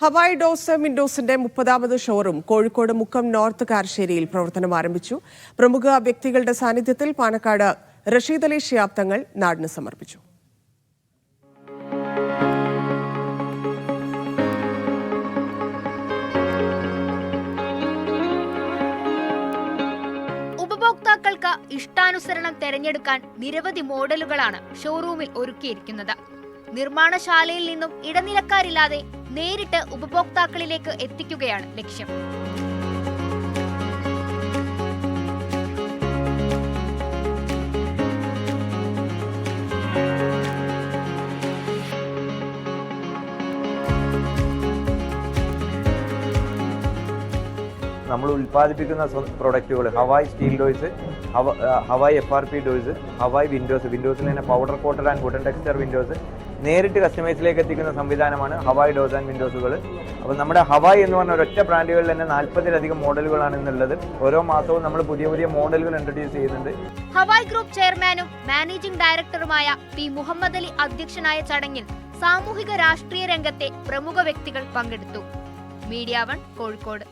Hawaii doors വിൻഡോസിന്റെ 30ാമത് showroom Kozhikode Mukkam north കാരശ്ശേരിയിൽ പ്രവർത്തനം ആരംഭിച്ചു. പ്രമുഖ വ്യക്തികളുടെ സാന്നിധ്യത്തിൽ പാണക്കാട് റഷീദ് അലി ശിഹാബ് തങ്ങൾ നാടിന് സമർപ്പിച്ചു. ഉപഭോക്താക്കൾക്ക് ഇഷ്ടാനുസരണം തെരഞ്ഞെടുക്കാൻ നിരവധി മോഡലുകളാണ് ഷോറൂമിൽ ഒരുക്കിയിരിക്കുന്നത്. നിർമ്മാണശാലയിൽ നിന്നും ഇടനിലക്കാരില്ലാതെ നേരിട്ട് ഉപഭോക്താക്കളിലേക്ക് എത്തിക്കുകയാണ് ലക്ഷ്യം. നമ്മൾ ഉൽപ്പാദിപ്പിക്കുന്ന പ്രൊഡക്റ്റുകൾ Hawai steel doors, Hawai FRP doors, Hawai വിൻഡോസിൽ തന്നെ powder coated and wooden texture windows നേരിട്ട് കസ്റ്റമേഴ്സിലേക്ക് എത്തിക്കുന്ന സംവിധാനമാണ് ഹവായ് ഡോസ് ആൻഡ് വിൻഡോസുകൾ. അപ്പോൾ നമ്മുടെ ഹവായ് എന്ന് പറഞ്ഞ ഒരൊറ്റ ബ്രാൻഡുകളിൽ തന്നെ 40-ലധികം മോഡലുകളാണ് ഇന്നുള്ളത്. ഓരോ മാസവും നമ്മൾ പുതിയ മോഡലുകൾ ഇൻട്രൊഡ്യൂസ് ചെയ്യുന്നുണ്ട്. ഹവായ് ഗ്രൂപ്പ് ചെയർമാനും മാനേജിംഗ് ഡയറക്ടറുമായ പി മുഹമ്മദ് അലി അധ്യക്ഷനായ ചടങ്ങിൽ സാമൂഹിക രാഷ്ട്രീയ രംഗത്തെ പ്രമുഖ വ്യക്തികൾ പങ്കെടുത്തു. മീഡിയ 1 കോഴിക്കോട്.